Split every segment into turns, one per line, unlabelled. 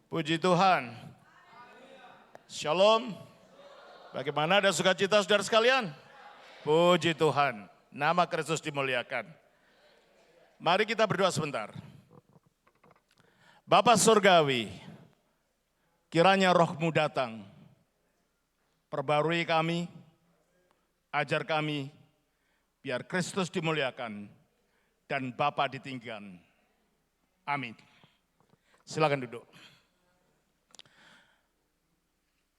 Puji Tuhan. Shalom. Bagaimana, ada sukacita saudara sekalian? Puji Tuhan. Nama Kristus dimuliakan. Mari kita berdoa sebentar. Bapa Surgawi, kiranya Roh-Mu datang. Perbarui kami, ajar kami, biar Kristus dimuliakan dan Bapa ditinggikan. Amin. Silakan duduk.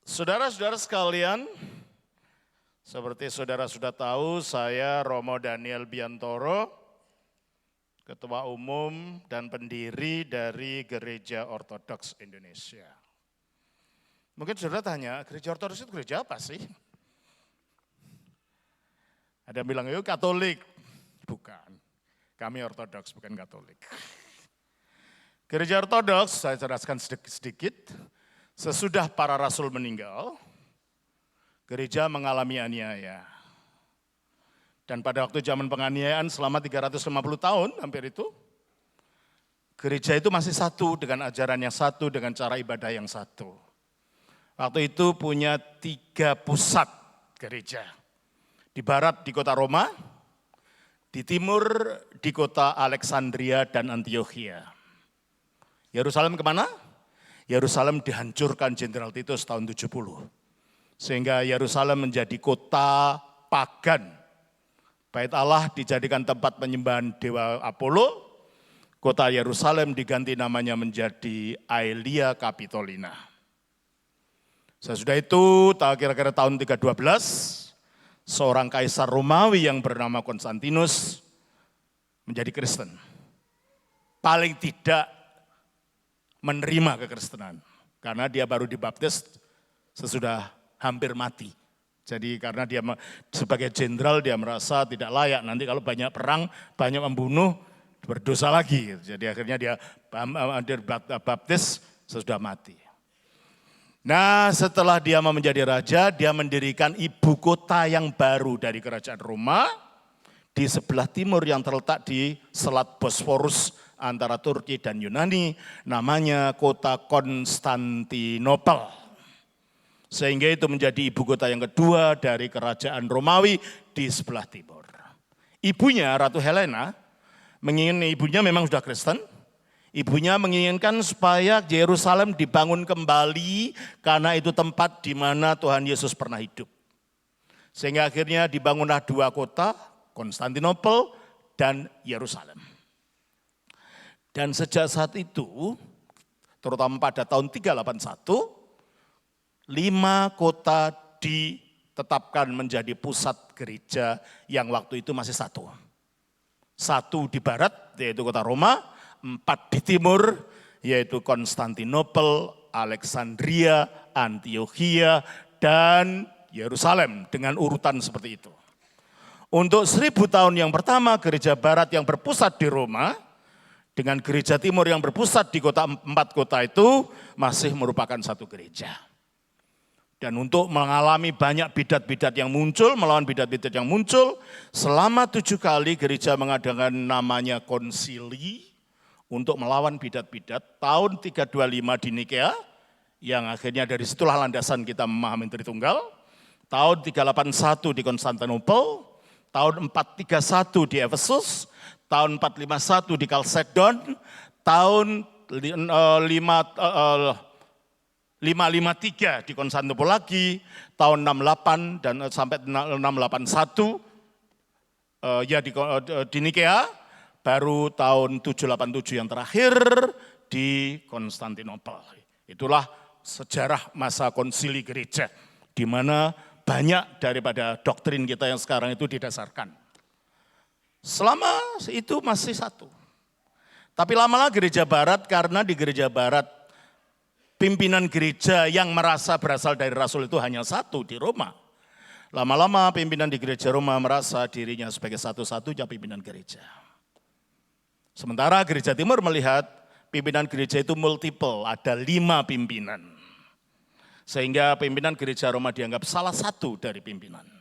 Saudara-saudara sekalian, seperti saudara sudah tahu, saya Romo Daniel Biantoro, Ketua Umum dan pendiri dari Gereja Ortodoks Indonesia. Mungkin saudara tanya, Gereja Ortodoks itu gereja apa sih? Ada yang bilang, yuk Katolik. Bukan, kami Ortodoks, bukan Katolik. Gereja Ortodoks, saya jelaskan sedikit. Sesudah para rasul meninggal, gereja mengalami aniaya. Dan pada waktu zaman penganiayaan selama 350 tahun, hampir itu, gereja itu masih satu dengan ajaran yang satu, dengan cara ibadah yang satu. Waktu itu punya 3 pusat gereja. Di barat di kota Roma, di timur di kota Alexandria dan Antioquia. Yerusalem kemana? Yerusalem dihancurkan Jenderal Titus tahun 70. Sehingga Yerusalem menjadi kota pagan. Bait Allah dijadikan tempat penyembahan dewa Apollo. Kota Yerusalem diganti namanya menjadi Aelia Capitolina. Sesudah itu kira-kira tahun 312, seorang kaisar Romawi yang bernama Konstantinus menjadi Kristen. Paling tidak menerima kekristenan, karena dia baru dibaptis sesudah hampir mati. Jadi karena dia sebagai jenderal dia merasa tidak layak, nanti kalau banyak perang, banyak membunuh, berdosa lagi. Jadi akhirnya dia baptis sesudah mati. Nah, setelah dia mau menjadi raja, dia mendirikan ibu kota yang baru dari kerajaan Roma di sebelah timur yang terletak di Selat Bosporus antara Turki dan Yunani, namanya kota Konstantinopel. Sehingga itu menjadi ibu kota yang kedua dari kerajaan Romawi di sebelah timur. Ibunya, Ratu Helena, ibunya memang sudah Kristen. Ibunya menginginkan supaya Yerusalem dibangun kembali karena itu tempat di mana Tuhan Yesus pernah hidup. Sehingga akhirnya dibangunlah 2 kota, Konstantinopel dan Yerusalem. Dan sejak saat itu, terutama pada tahun 381, 5 kota ditetapkan menjadi pusat gereja yang waktu itu masih satu. 1 di barat, yaitu kota Roma, 4 di timur, yaitu Konstantinopel, Alexandria, Antioquia, dan Yerusalem dengan urutan seperti itu. Untuk 1000 tahun yang pertama, gereja barat yang berpusat di Roma, dengan gereja timur yang berpusat di 4 kota itu masih merupakan satu gereja. Dan untuk mengalami banyak bidat-bidat yang muncul, melawan bidat-bidat yang muncul, selama 7 kali gereja mengadakan namanya konsili untuk melawan bidat-bidat. Tahun 325 di Nikea, yang akhirnya dari situlah landasan kita memahami Tritunggal. Tahun 381 di Konstantinopel, tahun 431 di Efesus, tahun 451 di Chalcedon, tahun 553 di Konstantinopel lagi, tahun 68 dan sampai 681 di Nikea, baru tahun 787 yang terakhir di Konstantinopel. Itulah sejarah masa konsili gereja, di mana banyak daripada doktrin kita yang sekarang itu didasarkan. Selama itu masih satu. Tapi lama-lama gereja barat, karena di gereja barat pimpinan gereja yang merasa berasal dari rasul itu hanya satu di Roma. Lama-lama pimpinan di gereja Roma merasa dirinya sebagai satu-satunya pimpinan gereja. Sementara gereja timur melihat pimpinan gereja itu multiple, ada 5 pimpinan. Sehingga pimpinan gereja Roma dianggap salah satu dari pimpinan.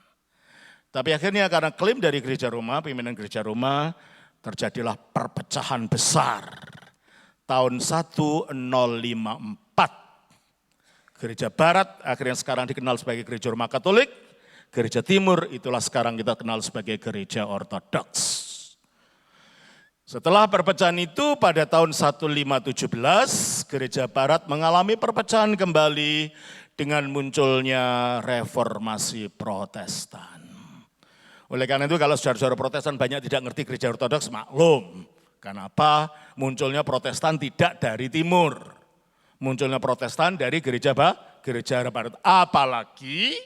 Tapi akhirnya karena klaim dari gereja Roma, pimpinan gereja Roma, terjadilah perpecahan besar. Tahun 1054 Gereja Barat akhirnya sekarang dikenal sebagai Gereja Roma Katolik. Gereja Timur itulah sekarang kita kenal sebagai Gereja Ortodoks. Setelah perpecahan itu pada tahun 1517, Gereja Barat mengalami perpecahan kembali dengan munculnya reformasi Protestan. Oleh karena itu kalau saudara-saudara Protestan banyak tidak ngerti Gereja Ortodoks, maklum. Kenapa? Munculnya Protestan tidak dari timur. Munculnya Protestan dari Gereja Barat. Apalagi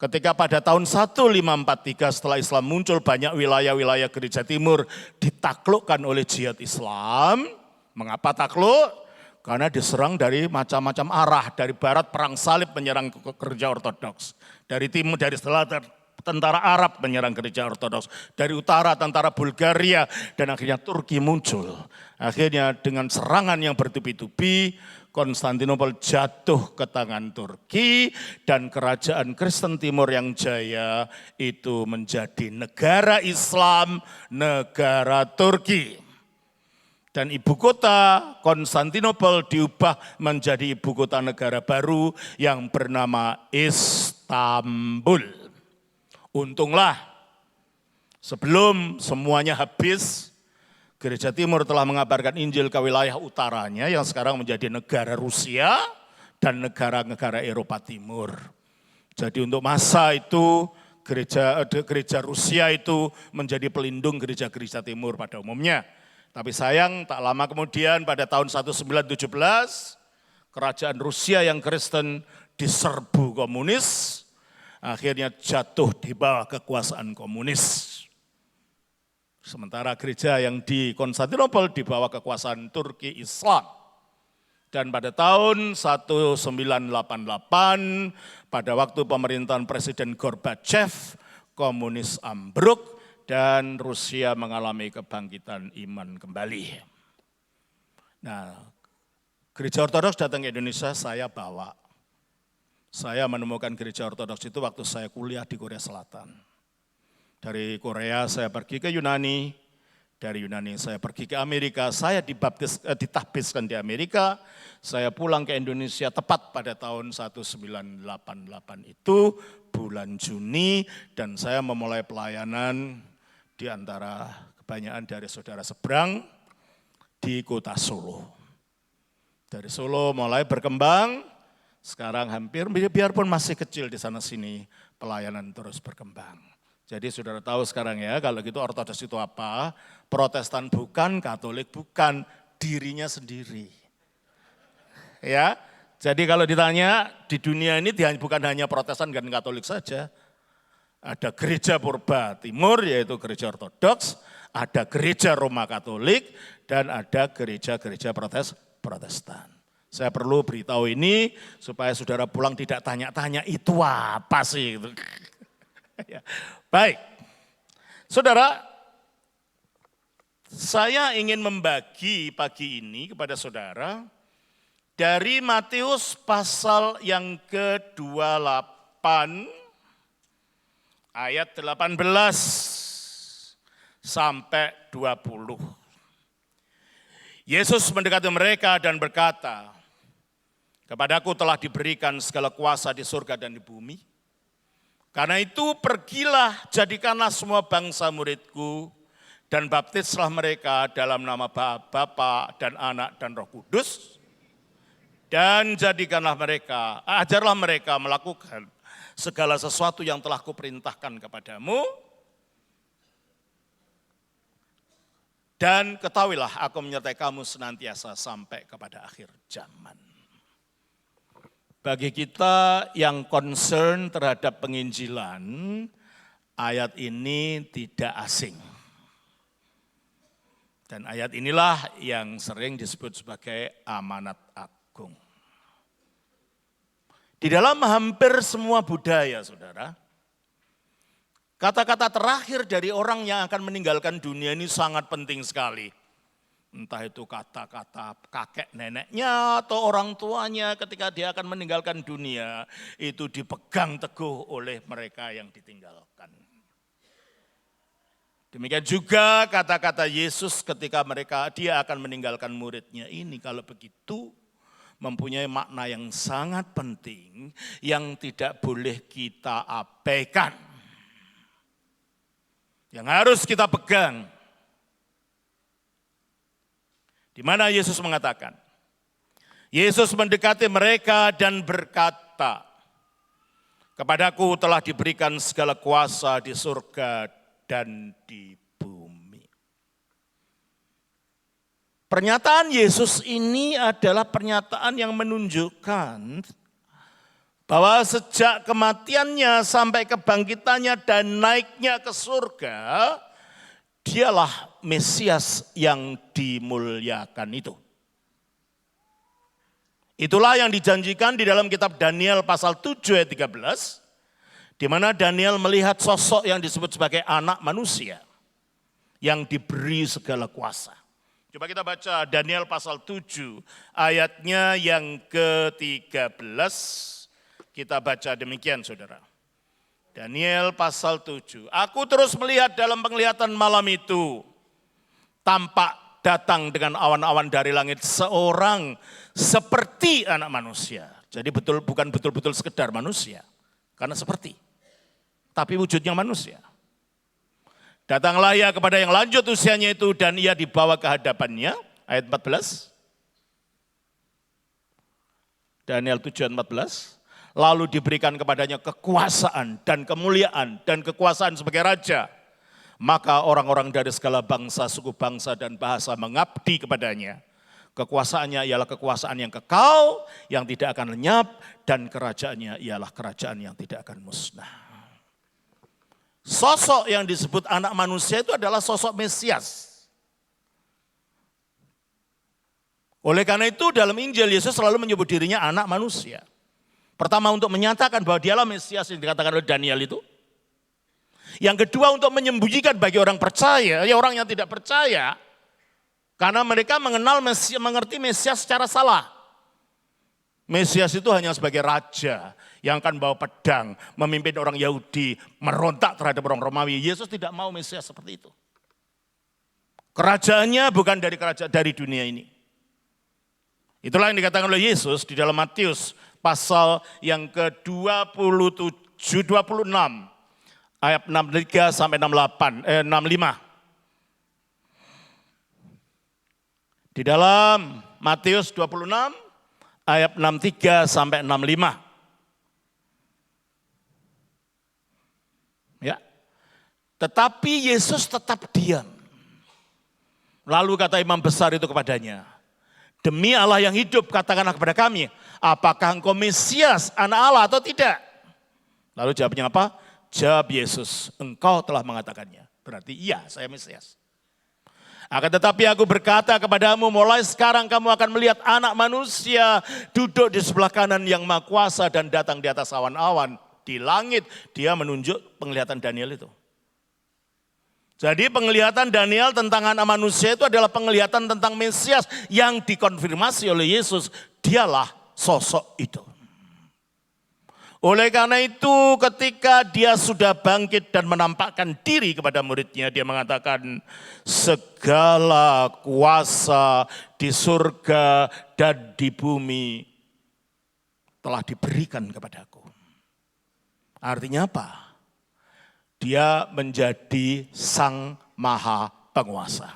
ketika pada tahun 1543 setelah Islam muncul, banyak wilayah-wilayah Gereja Timur ditaklukkan oleh jihad Islam. Mengapa takluk? Karena diserang dari macam-macam arah. Dari barat perang salib menyerang Gereja Ortodoks. Dari timur, dari selatan tentara Arab menyerang Gereja Ortodoks. Dari utara tentara Bulgaria dan akhirnya Turki muncul. Akhirnya dengan serangan yang bertubi-tubi, Konstantinopel jatuh ke tangan Turki dan kerajaan Kristen Timur yang jaya itu menjadi negara Islam, negara Turki. Dan ibu kota Konstantinopel diubah menjadi ibu kota negara baru yang bernama Istanbul. Untunglah sebelum semuanya habis, Gereja Timur telah mengabarkan Injil ke wilayah utaranya yang sekarang menjadi negara Rusia dan negara-negara Eropa Timur. Jadi untuk masa itu gereja Rusia itu menjadi pelindung gereja-gereja Timur pada umumnya. Tapi sayang tak lama kemudian pada tahun 1917 kerajaan Rusia yang Kristen diserbu komunis, akhirnya jatuh di bawah kekuasaan komunis. Sementara gereja yang di Konstantinopel di bawah kekuasaan Turki Islam. Dan pada tahun 1988, pada waktu pemerintahan Presiden Gorbachev, komunis ambruk dan Rusia mengalami kebangkitan iman kembali. Nah, Gereja Ortodoks datang ke Indonesia, saya bawa. Saya menemukan Gereja Ortodoks itu waktu saya kuliah di Korea Selatan. Dari Korea saya pergi ke Yunani, dari Yunani saya pergi ke Amerika, saya ditahbiskan di Amerika, saya pulang ke Indonesia tepat pada tahun 1988 itu, bulan Juni, dan saya memulai pelayanan di antara kebanyakan dari saudara seberang di kota Solo. Dari Solo mulai berkembang, sekarang hampir biarpun masih kecil di sana sini, pelayanan terus berkembang. Jadi saudara tahu sekarang ya, kalau gitu Ortodoks itu apa? Protestan bukan, Katolik bukan, dirinya sendiri. Ya, jadi kalau ditanya di dunia ini bukan hanya Protestan dan Katolik saja. Ada gereja Purba Timur yaitu gereja Ortodoks, ada gereja Roma Katolik, dan ada gereja-gereja Protestan. Saya perlu beritahu ini supaya saudara pulang tidak tanya-tanya itu apa sih. Ya. Baik, saudara, saya ingin membagi pagi ini kepada saudara dari Matius pasal yang ke-28 ayat 18 sampai 20. Yesus mendekati mereka dan berkata, "Kepadaku telah diberikan segala kuasa di surga dan di bumi. Karena itu pergilah, jadikanlah semua bangsa muridku, dan baptislah mereka dalam nama Bapa dan Anak dan Roh Kudus. Dan ajarlah mereka melakukan segala sesuatu yang telah kuperintahkan kepadamu. Dan ketahuilah aku menyertai kamu senantiasa sampai kepada akhir zaman." Bagi kita yang concern terhadap penginjilan, ayat ini tidak asing. Dan ayat inilah yang sering disebut sebagai amanat agung. Di dalam hampir semua budaya, saudara, kata-kata terakhir dari orang yang akan meninggalkan dunia ini sangat penting sekali. Entah itu kata-kata kakek neneknya atau orang tuanya ketika dia akan meninggalkan dunia, itu dipegang teguh oleh mereka yang ditinggalkan. Demikian juga kata-kata Yesus ketika dia akan meninggalkan muridnya ini. Kalau begitu, mempunyai makna yang sangat penting yang tidak boleh kita abaikan. Yang harus kita pegang. Di mana Yesus mengatakan, Yesus mendekati mereka dan berkata, "Kepadaku telah diberikan segala kuasa di surga dan di bumi." Pernyataan Yesus ini adalah pernyataan yang menunjukkan bahwa sejak kematiannya sampai kebangkitannya dan naiknya ke surga, dialah Mesias yang dimuliakan itu. Itulah yang dijanjikan di dalam kitab Daniel pasal 7 ayat 13, di mana Daniel melihat sosok yang disebut sebagai anak manusia yang diberi segala kuasa. Coba kita baca Daniel pasal 7 ayatnya yang ke-13. Kita baca demikian saudara. Daniel pasal 7. "Aku terus melihat dalam penglihatan malam itu, tampak datang dengan awan-awan dari langit seorang seperti anak manusia." Jadi bukan betul-betul sekedar manusia, karena seperti, tapi wujudnya manusia. "Datanglah ia kepada yang lanjut usianya itu dan ia dibawa ke hadapannya." Ayat 14. Daniel 7 ayat 14. "Lalu diberikan kepadanya kekuasaan dan kemuliaan dan kekuasaan sebagai raja. Maka orang-orang dari segala bangsa, suku bangsa dan bahasa mengabdi kepadanya. Kekuasaannya ialah kekuasaan yang kekal, yang tidak akan lenyap, dan kerajaannya ialah kerajaan yang tidak akan musnah." Sosok yang disebut anak manusia itu adalah sosok Mesias. Oleh karena itu dalam Injil Yesus selalu menyebut dirinya anak manusia. Pertama untuk menyatakan bahwa dialah Mesias yang dikatakan oleh Daniel itu. Yang kedua untuk menyembunyikan bagi orang percaya, ya orang yang tidak percaya. Karena mereka mengerti Mesias secara salah. Mesias itu hanya sebagai raja yang akan bawa pedang, memimpin orang Yahudi, merontak terhadap orang Romawi. Yesus tidak mau Mesias seperti itu. Kerajaannya bukan dari dunia ini. Itulah yang dikatakan oleh Yesus di dalam Matius pasal yang ke-27, 26, ayat 63 sampai 65. Di dalam Matius 26, ayat 63 sampai 65. Ya. Tetapi Yesus tetap diam. Lalu kata imam besar itu kepadanya, "Demi Allah yang hidup, katakanlah kepada kami, apakah engkau Mesias, anak Allah atau tidak?" Lalu jawabnya apa? Jawab Yesus, "Engkau telah mengatakannya." Berarti iya, saya Mesias. "Akan tetapi aku berkata kepadamu, mulai sekarang kamu akan melihat anak manusia duduk di sebelah kanan yang maha kuasa dan datang di atas awan-awan di langit." Dia menunjuk penglihatan Daniel itu. Jadi penglihatan Daniel tentang anak manusia itu adalah penglihatan tentang Mesias yang dikonfirmasi oleh Yesus. Dialah sosok itu. Oleh karena itu ketika dia sudah bangkit dan menampakkan diri kepada muridnya, dia mengatakan, "Segala kuasa di surga dan di bumi telah diberikan kepadaku." Artinya apa? Dia menjadi sang maha penguasa.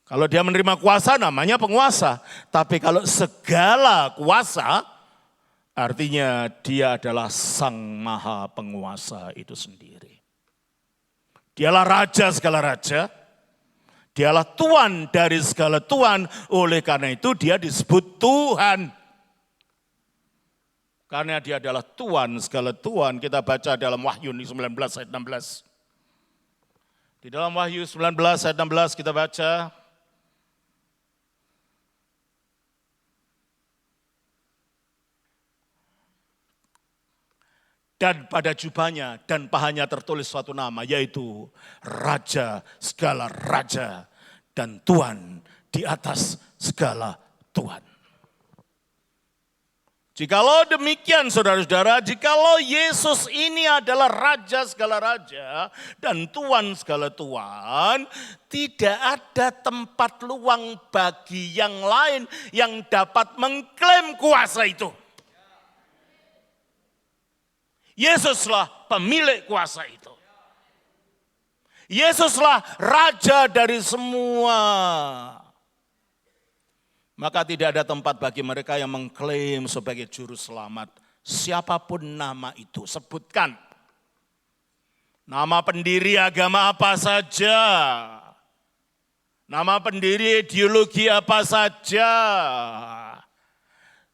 Kalau dia menerima kuasa namanya penguasa. Tapi kalau segala kuasa artinya dia adalah sang maha penguasa itu sendiri. Dialah raja segala raja. Dialah Tuhan dari segala Tuhan. Oleh karena itu dia disebut Tuhan. Karena dia adalah Tuhan, segala Tuhan. Kita baca dalam Wahyu 19 ayat 16. Di dalam Wahyu 19 ayat 16 kita baca. Dan pada jubahnya dan pahanya tertulis suatu nama, yaitu Raja segala Raja dan Tuhan di atas segala Tuhan. Jikalau demikian saudara-saudara, jikalau Yesus ini adalah Raja segala Raja dan Tuan segala Tuan, tidak ada tempat luang bagi yang lain yang dapat mengklaim kuasa itu. Yesuslah pemilik kuasa itu. Yesuslah Raja dari semua. Maka tidak ada tempat bagi mereka yang mengklaim sebagai juru selamat. Siapapun nama itu, sebutkan. Nama pendiri agama apa saja. Nama pendiri ideologi apa saja.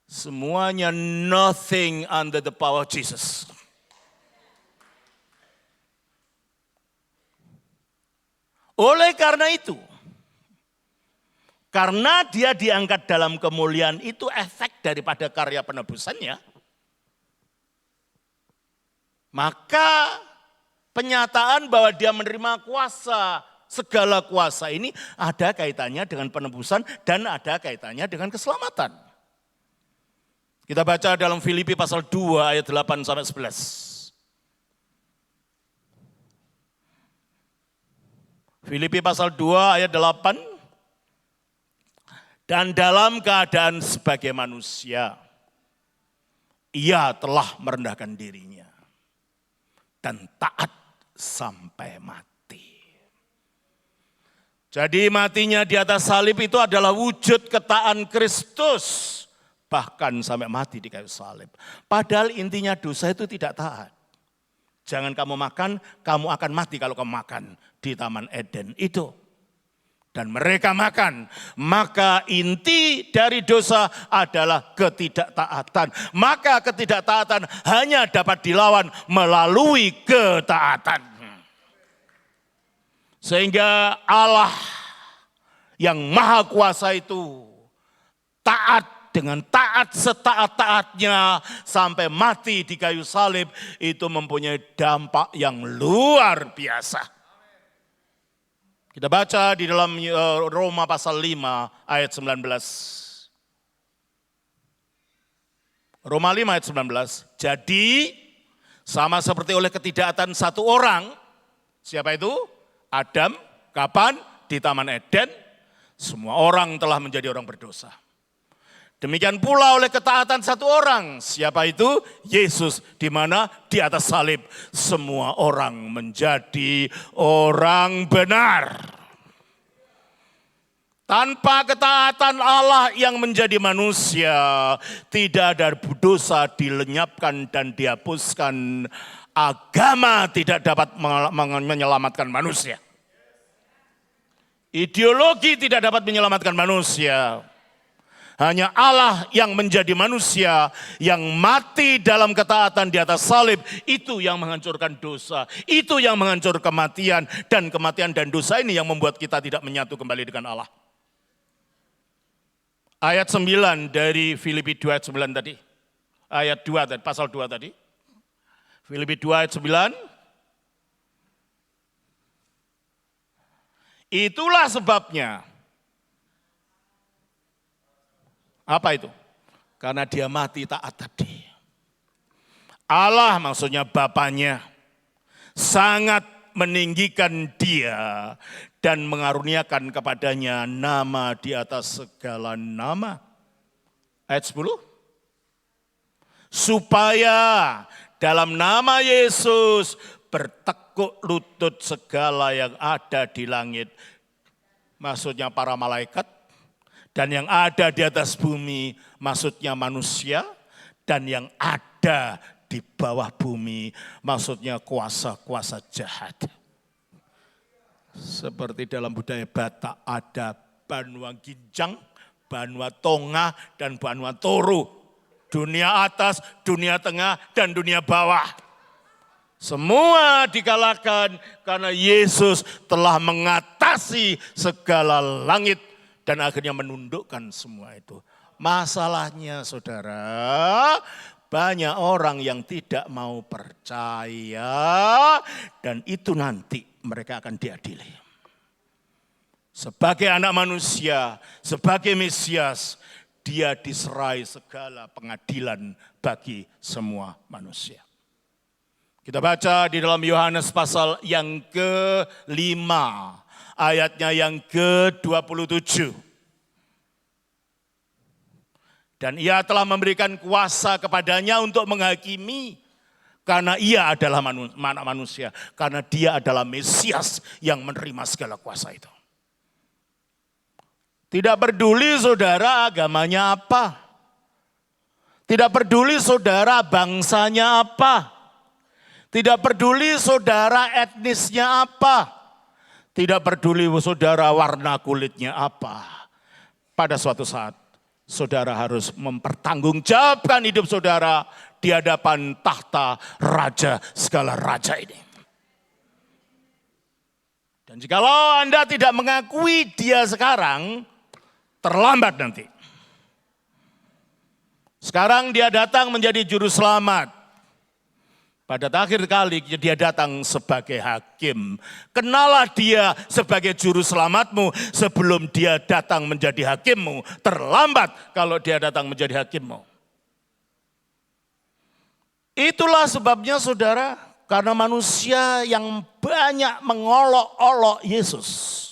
Semuanya nothing under the power of Jesus. Oleh karena itu, karena dia diangkat dalam kemuliaan itu efek daripada karya penebusannya, maka penyataan bahwa dia menerima kuasa, segala kuasa ini ada kaitannya dengan penebusan dan ada kaitannya dengan keselamatan. Kita baca dalam Filipi pasal 2 ayat 8 sampai 11. Filipi pasal 2 ayat 8. Dan dalam keadaan sebagai manusia, ia telah merendahkan dirinya dan taat sampai mati. Jadi matinya di atas salib itu adalah wujud ketaatan Kristus. Bahkan sampai mati di kayu salib. Padahal intinya dosa itu tidak taat. Jangan kamu makan, kamu akan mati kalau kamu makan di Taman Eden itu. Dan mereka makan, maka inti dari dosa adalah ketidaktaatan. Maka ketidaktaatan hanya dapat dilawan melalui ketaatan. Sehingga Allah yang maha kuasa itu taat. Dengan taat setaat-taatnya sampai mati di kayu salib itu mempunyai dampak yang luar biasa. Kita baca di dalam Roma pasal 5 ayat 19. Roma 5 ayat 19. Jadi sama seperti oleh ketidaktaatan satu orang, siapa itu? Adam, kapan? Di Taman Eden, semua orang telah menjadi orang berdosa. Demikian pula oleh ketaatan satu orang. Siapa itu? Yesus. Di mana? Di atas salib. Semua orang menjadi orang benar. Tanpa ketaatan Allah yang menjadi manusia, tidak ada dosa dilenyapkan dan dihapuskan. Agama tidak dapat menyelamatkan manusia. Ideologi tidak dapat menyelamatkan manusia. Hanya Allah yang menjadi manusia, yang mati dalam ketaatan di atas salib, itu yang menghancurkan dosa. Itu yang menghancurkan kematian, dan kematian dan dosa ini yang membuat kita tidak menyatu kembali dengan Allah. Ayat 9 dari Filipi 2 ayat 9 tadi. Ayat 2 tadi, pasal 2 tadi. Filipi 2 ayat 9. Itulah sebabnya. Apa itu? Karena dia mati taat tadi. Allah maksudnya Bapanya sangat meninggikan dia dan mengaruniakan kepadanya nama di atas segala nama. Ayat 10. Supaya dalam nama Yesus bertekuk lutut segala yang ada di langit. Maksudnya para malaikat. Dan yang ada di atas bumi, maksudnya manusia. Dan yang ada di bawah bumi, maksudnya kuasa-kuasa jahat. Seperti dalam budaya Batak ada Banua Ginjang, Banua Tonga, dan Banua Toru. Dunia atas, dunia tengah, dan dunia bawah. Semua dikalahkan karena Yesus telah mengatasi segala langit. Dan akhirnya menundukkan semua itu. Masalahnya saudara, banyak orang yang tidak mau percaya dan itu nanti mereka akan diadili. Sebagai anak manusia, sebagai Mesias, dia diserai segala pengadilan bagi semua manusia. Kita baca di dalam Yohanes pasal yang ke-5, ayatnya yang ke-27. Dan ia telah memberikan kuasa kepadanya untuk menghakimi, karena ia adalah anak manusia, karena dia adalah Mesias yang menerima segala kuasa itu. Tidak peduli saudara agamanya apa, tidak peduli saudara bangsanya apa, tidak peduli saudara etnisnya apa, tidak peduli saudara warna kulitnya apa. Pada suatu saat saudara harus mempertanggungjawabkan hidup saudara di hadapan tahta raja segala raja ini. Dan jikalau Anda tidak mengakui dia sekarang, terlambat nanti. Sekarang dia datang menjadi juru selamat. Pada akhir kali dia datang sebagai hakim. Kenalah dia sebagai juru selamatmu sebelum dia datang menjadi hakimmu. Terlambat kalau dia datang menjadi hakimmu. Itulah sebabnya saudara, karena manusia yang banyak mengolok-olok Yesus.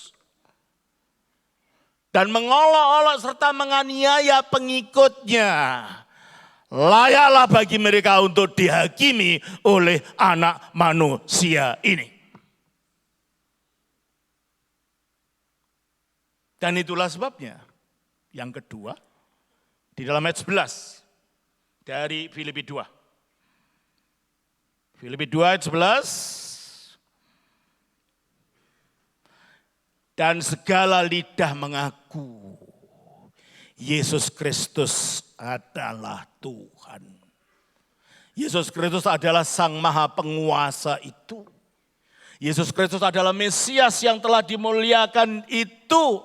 Dan mengolok-olok serta menganiaya pengikutnya. Layaklah bagi mereka untuk dihakimi oleh anak manusia ini. Dan itulah sebabnya. Yang kedua, di dalam ayat 11 dari Filipi 2. Filipi 2 ayat 11. Dan segala lidah mengaku Yesus Kristus adalah Tuhan. Yesus Kristus adalah Sang Maha Penguasa itu. Yesus Kristus adalah Mesias yang telah dimuliakan itu.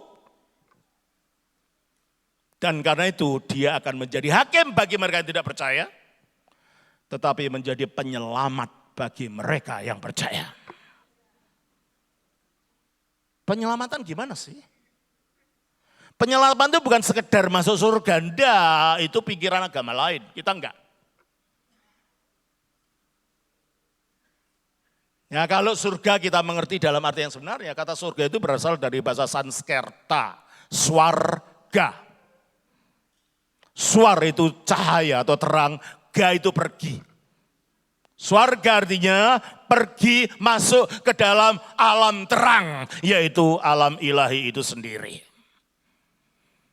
Dan karena itu dia akan menjadi hakim bagi mereka yang tidak percaya. Tetapi menjadi penyelamat bagi mereka yang percaya. Penyelamatan gimana sih? Penyelamatan itu bukan sekedar masuk surga, enggak, itu pikiran agama lain, kita enggak. Ya kalau surga kita mengerti dalam arti yang sebenarnya, kata surga itu berasal dari bahasa Sanskerta, swarga. Swar itu cahaya atau terang, ga itu pergi. Swarga artinya pergi masuk ke dalam alam terang, yaitu alam ilahi itu sendiri.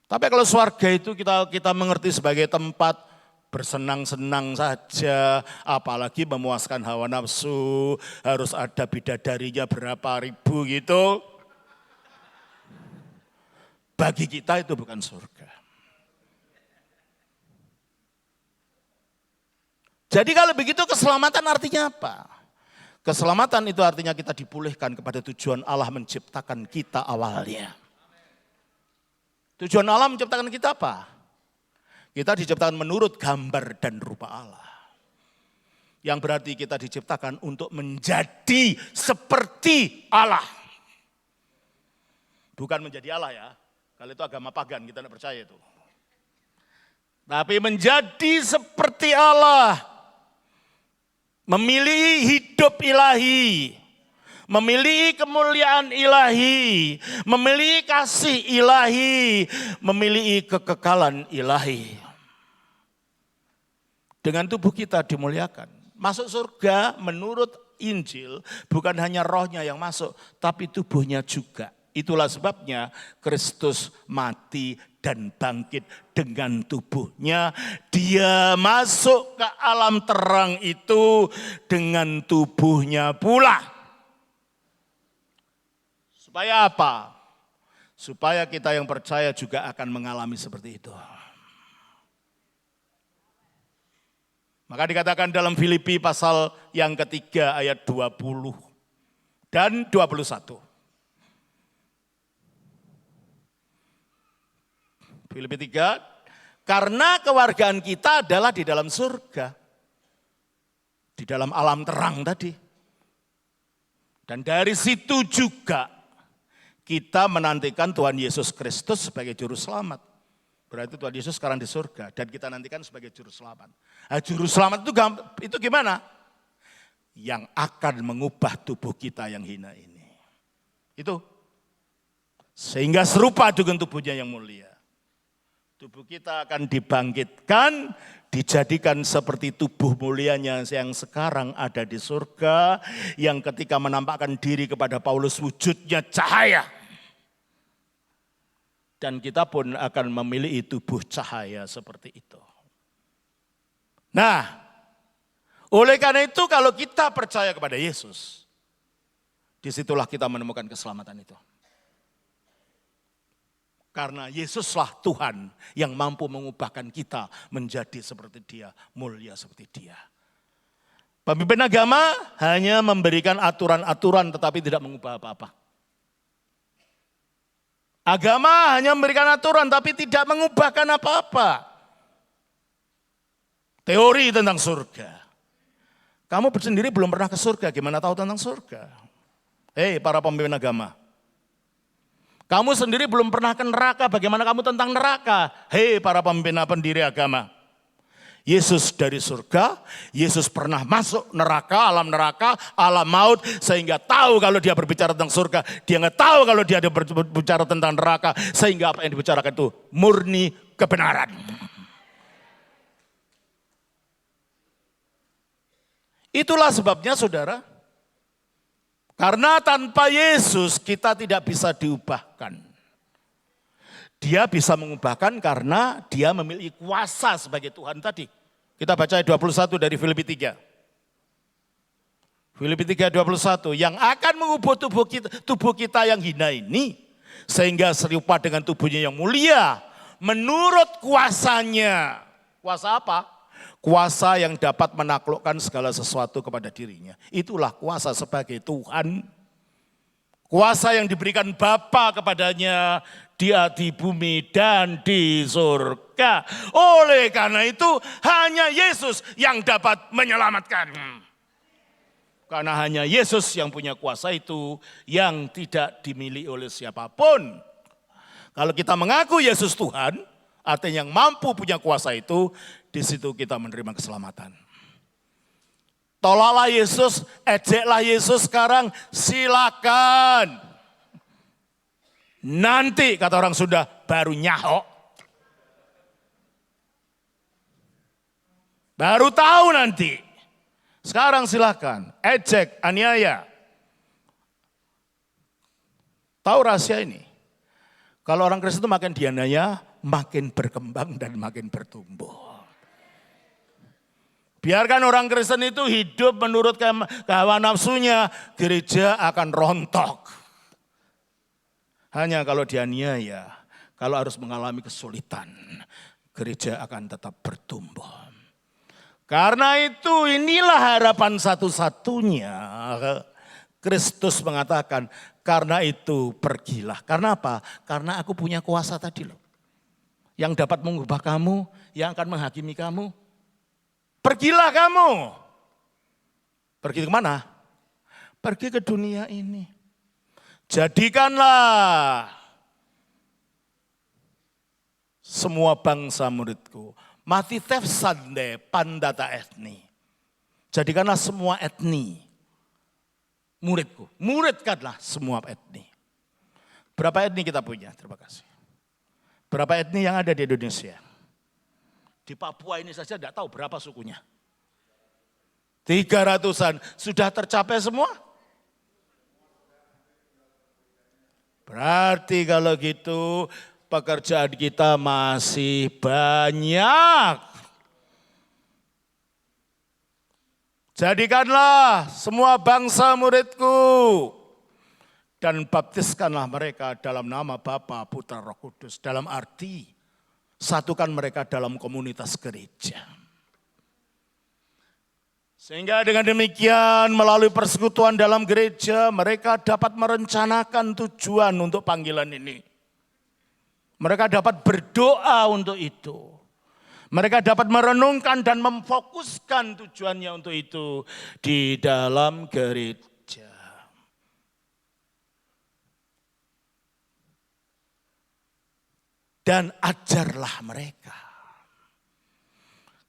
Tapi kalau swarga itu kita mengerti sebagai tempat bersenang-senang saja, apalagi memuaskan hawa nafsu, harus ada bidadarinya berapa ribu gitu. Bagi kita itu bukan surga. Jadi kalau begitu keselamatan artinya apa? Keselamatan itu artinya kita dipulihkan kepada tujuan Allah menciptakan kita awalnya. Tujuan Allah menciptakan kita apa? Kita diciptakan menurut gambar dan rupa Allah. Yang berarti kita diciptakan untuk menjadi seperti Allah. Bukan menjadi Allah ya. Kalau itu agama pagan, kita tidak percaya itu. Tapi menjadi seperti Allah. Memilih hidup ilahi. Memiliki kemuliaan ilahi, memiliki kasih ilahi, memiliki kekekalan ilahi. Dengan tubuh kita dimuliakan. Masuk surga menurut Injil bukan hanya rohnya yang masuk, tapi tubuhnya juga. Itulah sebabnya Kristus mati dan bangkit dengan tubuhnya. Dia masuk ke alam terang itu dengan tubuhnya pula. Supaya apa? Supaya kita yang percaya juga akan mengalami seperti itu. Maka dikatakan dalam Filipi pasal yang ketiga ayat 20 dan 21. Filipi 3, karena kewargaan kita adalah di dalam surga. Di dalam alam terang tadi. Dan dari situ juga kita menantikan Tuhan Yesus Kristus sebagai juru selamat. Berarti Tuhan Yesus sekarang di surga dan kita nantikan sebagai juru selamat. Nah, juru selamat itu gimana? Yang akan mengubah tubuh kita yang hina ini. Itu. Sehingga serupa dengan tubuhnya yang mulia. Tubuh kita akan dibangkitkan, dijadikan seperti tubuh mulianya yang sekarang ada di surga. Yang ketika menampakkan diri kepada Paulus wujudnya cahaya. Dan kita pun akan memiliki tubuh cahaya seperti itu. Nah, oleh karena itu kalau kita percaya kepada Yesus, disitulah kita menemukan keselamatan itu. Karena Yesuslah Tuhan yang mampu mengubahkan kita menjadi seperti Dia, mulia seperti Dia. Pemimpin agama hanya memberikan aturan-aturan tetapi tidak mengubah apa-apa. Agama hanya memberikan aturan tapi tidak mengubahkan apa-apa. Teori tentang surga. Kamu sendiri belum pernah ke surga, gimana tahu tentang surga? Hei para pemimpin agama. Kamu sendiri belum pernah ke neraka, bagaimana kamu tentang neraka? Hei para pemimpin pendiri agama. Yesus dari surga, Yesus pernah masuk neraka, alam maut, sehingga tahu kalau dia berbicara tentang surga, dia nggak tahu kalau dia berbicara tentang neraka, sehingga apa yang dibicarakan itu murni kebenaran. Itulah sebabnya saudara, karena tanpa Yesus kita tidak bisa diubahkan. Dia bisa mengubahkan karena dia memiliki kuasa sebagai Tuhan tadi. Kita baca ayat 21 dari Filipi 3. Filipi 3:21, yang akan mengubah tubuh kita yang hina ini, sehingga serupa dengan tubuhnya yang mulia, menurut kuasanya. Kuasa apa? Kuasa yang dapat menaklukkan segala sesuatu kepada dirinya. Itulah kuasa sebagai Tuhan. Kuasa yang diberikan Bapa kepadanya, dia di bumi dan di surga. Oleh karena itu hanya Yesus yang dapat menyelamatkan. Karena hanya Yesus yang punya kuasa itu yang tidak dimiliki oleh siapapun. Kalau kita mengaku Yesus Tuhan, artinya yang mampu punya kuasa itu, di situ kita menerima keselamatan. Tolaklah Yesus, ejeklah Yesus sekarang, silakan. Nanti kata orang Sunda baru nyahok. Baru tahu nanti. Sekarang silakan, ejek, aniaya. Tahu rahasia ini? Kalau orang Kristen itu makin dianiaya, makin berkembang dan makin bertumbuh. Biarkan orang Kristen itu hidup menurut hawa nafsunya, gereja akan rontok. Hanya kalau dianiaya, kalau harus mengalami kesulitan, gereja akan tetap bertumbuh. Karena itu inilah harapan satu-satunya. Kristus mengatakan, karena itu pergilah. Karena apa? Karena aku punya kuasa tadi loh. Yang dapat mengubah kamu, yang akan menghakimi kamu. Pergilah kamu. Pergi kemana? Pergi ke dunia ini. Jadikanlah semua bangsa muridku. Mati tefsande pandata etni. Jadikanlah semua etni muridku. Muridkanlah semua etni. Berapa etni kita punya? Terima kasih. Berapa etni yang ada di Indonesia? Di Papua ini saja tidak tahu berapa sukunya. 300-an. Sudah tercapai semua? Berarti kalau gitu pekerjaan kita masih banyak. Jadikanlah semua bangsa muridku. Dan baptiskanlah mereka dalam nama Bapa, Putra, Roh Kudus. Dalam arti satukan mereka dalam komunitas gereja. Sehingga dengan demikian melalui persekutuan dalam gereja mereka dapat merencanakan tujuan untuk panggilan ini. Mereka dapat berdoa untuk itu. Mereka dapat merenungkan dan memfokuskan tujuannya untuk itu di dalam gereja. dan ajarlah mereka.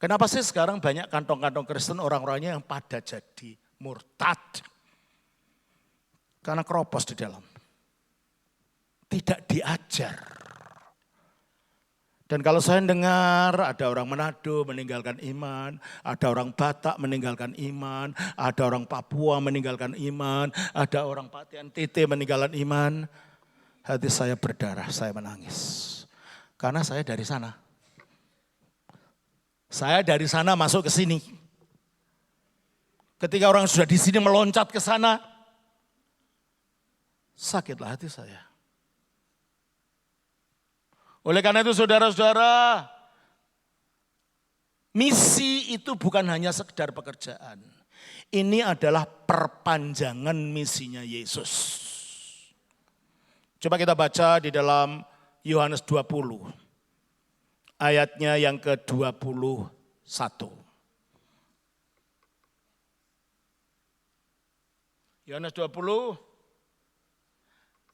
Kenapa sih sekarang banyak kantong-kantong Kristen orang-orangnya yang pada jadi murtad? Karena keropos di dalam. Tidak diajar. Dan kalau saya dengar ada orang Manado meninggalkan iman, ada orang Batak meninggalkan iman, ada orang Papua meninggalkan iman, ada orang Pati NTT meninggalkan iman, hati saya berdarah, saya menangis. Karena saya dari sana. Saya dari sana masuk ke sini. Ketika orang sudah di sini meloncat ke sana, sakitlah hati saya. Oleh karena itu saudara-saudara, misi itu bukan hanya sekedar pekerjaan. Ini adalah perpanjangan misinya Yesus. Coba kita baca di dalam Yohanes 20, ayatnya yang ke-21. Yohanes 20,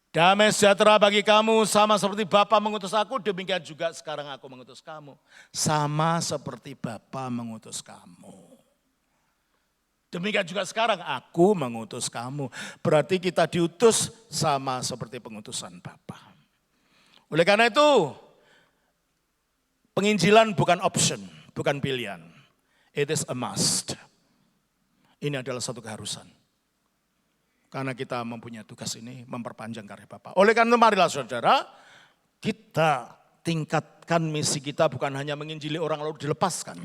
damai sejahtera bagi kamu sama seperti Bapa mengutus aku, demikian juga sekarang aku mengutus kamu. Sama seperti Bapa mengutus kamu. Demikian juga sekarang aku mengutus kamu. Berarti kita diutus sama seperti pengutusan Bapa. Oleh karena itu, penginjilan bukan option, bukan pilihan. It is a must. Ini adalah satu keharusan. Karena kita mempunyai tugas ini memperpanjang karya Bapa. Oleh karena itu marilah saudara, kita tingkatkan misi kita bukan hanya menginjili orang lalu dilepaskan.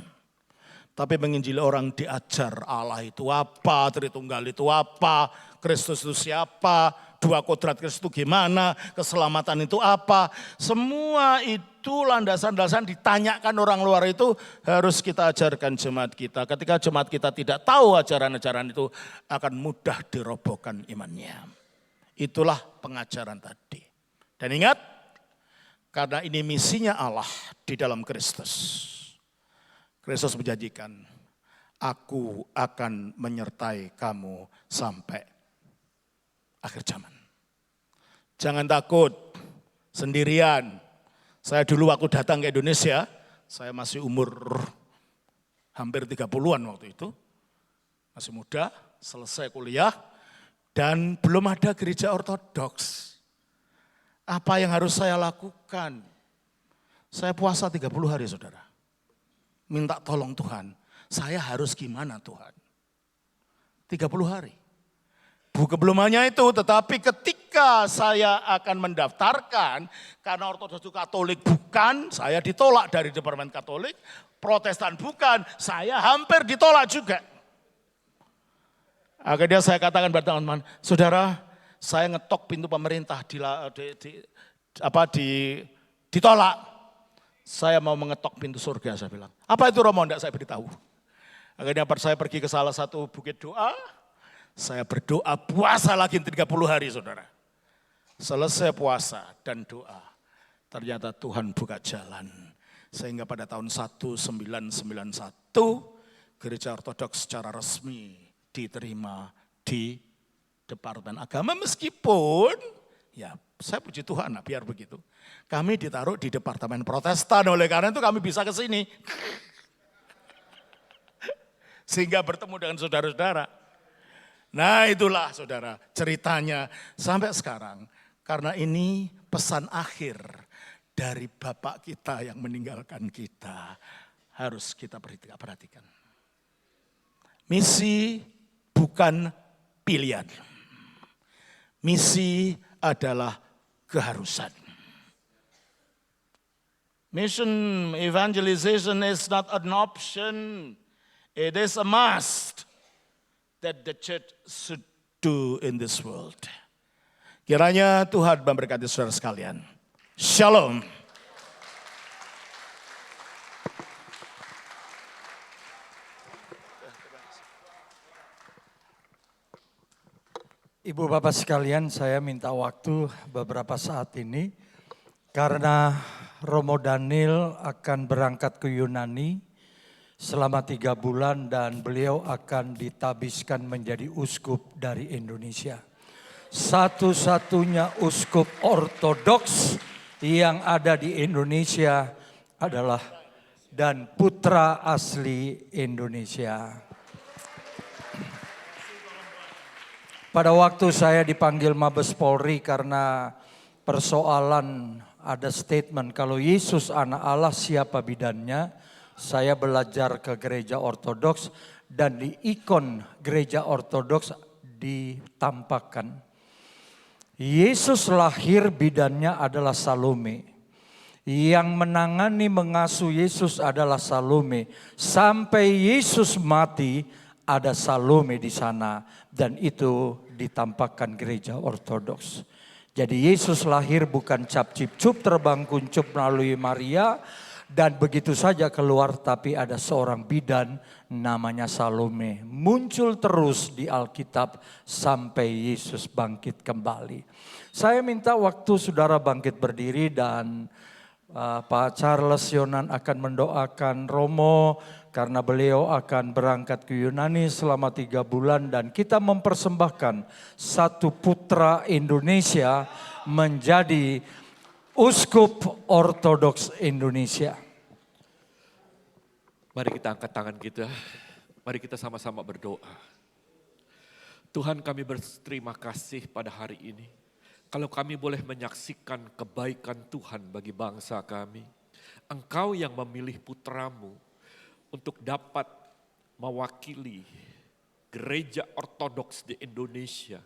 Tapi menginjili orang diajar Allah itu apa, Tritunggal itu apa, Kristus itu siapa, dua kodrat Kristus itu gimana, keselamatan itu apa. Semua itu landasan-landasan ditanyakan orang luar itu harus kita ajarkan jemaat kita. Ketika jemaat kita tidak tahu ajaran-ajaran itu akan mudah dirobohkan imannya. Itulah pengajaran tadi. Dan ingat, karena ini misinya Allah di dalam Kristus. Kristus menjanjikan, aku akan menyertai kamu sampai akhir zaman. Jangan takut sendirian. Saya dulu waktu datang ke Indonesia, saya masih umur hampir 30-an waktu itu. Masih muda, selesai kuliah, dan belum ada gereja ortodoks. Apa yang harus saya lakukan? Saya puasa 30 hari saudara. Minta tolong Tuhan, saya harus gimana Tuhan? 30 hari. Bukan belum hanya itu, tetapi ketika saya akan mendaftarkan, karena Ortodoks itu Katolik bukan, saya ditolak dari Departemen Katolik, Protestan bukan, saya hampir ditolak juga. Akhirnya saya katakan pada teman-teman, saudara, saya ngetok pintu pemerintah ditolak. Saya mau mengetok pintu surga, saya bilang. Apa itu Romo? Tidak saya beritahu. Akhirnya saya pergi ke salah satu bukit doa. Saya berdoa puasa lagi 30 hari saudara. Selesai puasa dan doa. Ternyata Tuhan buka jalan. Sehingga pada tahun 1991 gereja ortodoks secara resmi diterima di Departemen Agama. Meskipun ya saya puji Tuhan biar begitu. Kami ditaruh di Departemen Protestan, oleh karena itu kami bisa ke sini. Sehingga bertemu dengan saudara-saudara. Nah itulah saudara ceritanya sampai sekarang. Karena ini pesan akhir dari Bapak kita yang meninggalkan kita. Harus kita perhatikan. Misi bukan pilihan. Misi adalah keharusan. Mission evangelization is not an option. It is a must that the church should do in this world. Kiranya Tuhan memberkati saudara sekalian. Shalom.
Ibu Bapak sekalian, saya minta waktu beberapa saat ini karena Romo Daniel akan berangkat ke Yunani selama 3 bulan dan beliau akan ditabiskan menjadi uskup dari Indonesia. Satu-satunya uskup ortodoks yang ada di Indonesia adalah dan putra asli Indonesia. Pada waktu saya dipanggil Mabes Polri karena persoalan ada statement kalau Yesus anak Allah siapa bidannya, saya belajar ke gereja ortodoks dan di ikon gereja ortodoks ditampakkan. Yesus lahir bidannya adalah Salome. Yang menangani mengasuh Yesus adalah Salome. Sampai Yesus mati ada Salome di sana dan itu ditampakkan gereja ortodoks. Jadi Yesus lahir bukan cap-cip-cup terbang kuncup melalui Maria dan begitu saja keluar, tapi ada seorang bidan namanya Salome. Muncul terus di Alkitab sampai Yesus bangkit kembali. Saya minta waktu saudara bangkit berdiri dan Pak Charles Yonan akan mendoakan Romo karena beliau akan berangkat ke Yunani selama 3 bulan dan kita mempersembahkan satu putra Indonesia menjadi Uskup Ortodoks Indonesia.
Mari kita angkat tangan kita, mari kita sama-sama berdoa. Tuhan, kami berterima kasih pada hari ini. Kalau kami boleh menyaksikan kebaikan Tuhan bagi bangsa kami. Engkau yang memilih putramu untuk dapat mewakili gereja ortodoks di Indonesia.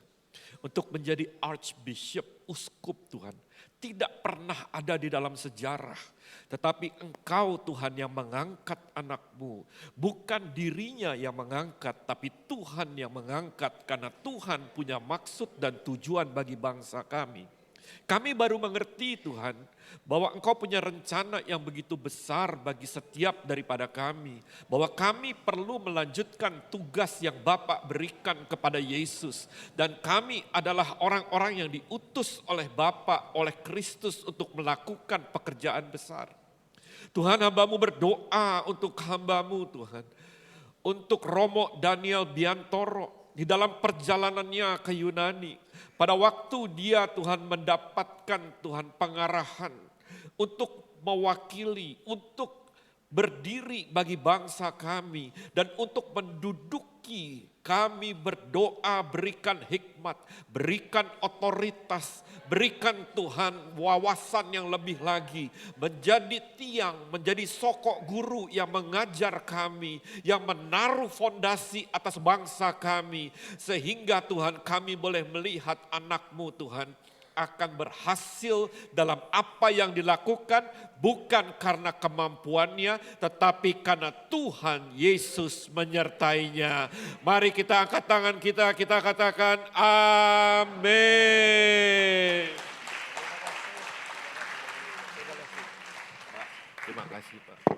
Untuk menjadi Archbishop, uskup Tuhan. Tidak pernah ada di dalam sejarah. Tetapi engkau Tuhan yang mengangkat anakmu. Bukan dirinya yang mengangkat, tapi Tuhan yang mengangkat. Karena Tuhan punya maksud dan tujuan bagi bangsa kami. Kami baru mengerti Tuhan bahwa engkau punya rencana yang begitu besar bagi setiap daripada kami. Bahwa kami perlu melanjutkan tugas yang Bapa berikan kepada Yesus. Dan kami adalah orang-orang yang diutus oleh Bapa, oleh Kristus untuk melakukan pekerjaan besar. Tuhan, hamba-Mu berdoa untuk hamba-Mu Tuhan. Untuk Romo Daniel Biantoro di dalam perjalanannya ke Yunani. Pada waktu dia Tuhan mendapatkan Tuhan pengarahan untuk mewakili, untuk berdiri bagi bangsa kami. Dan untuk menduduki kami berdoa berikan hikmat, berikan otoritas, berikan Tuhan wawasan yang lebih lagi. Menjadi tiang, menjadi sokok guru yang mengajar kami, yang menaruh fondasi atas bangsa kami. Sehingga Tuhan kami boleh melihat anak-Mu Tuhan akan berhasil dalam apa yang dilakukan bukan karena kemampuannya tetapi karena Tuhan Yesus menyertainya. Mari kita angkat tangan kita katakan amin. Terima kasih Pak.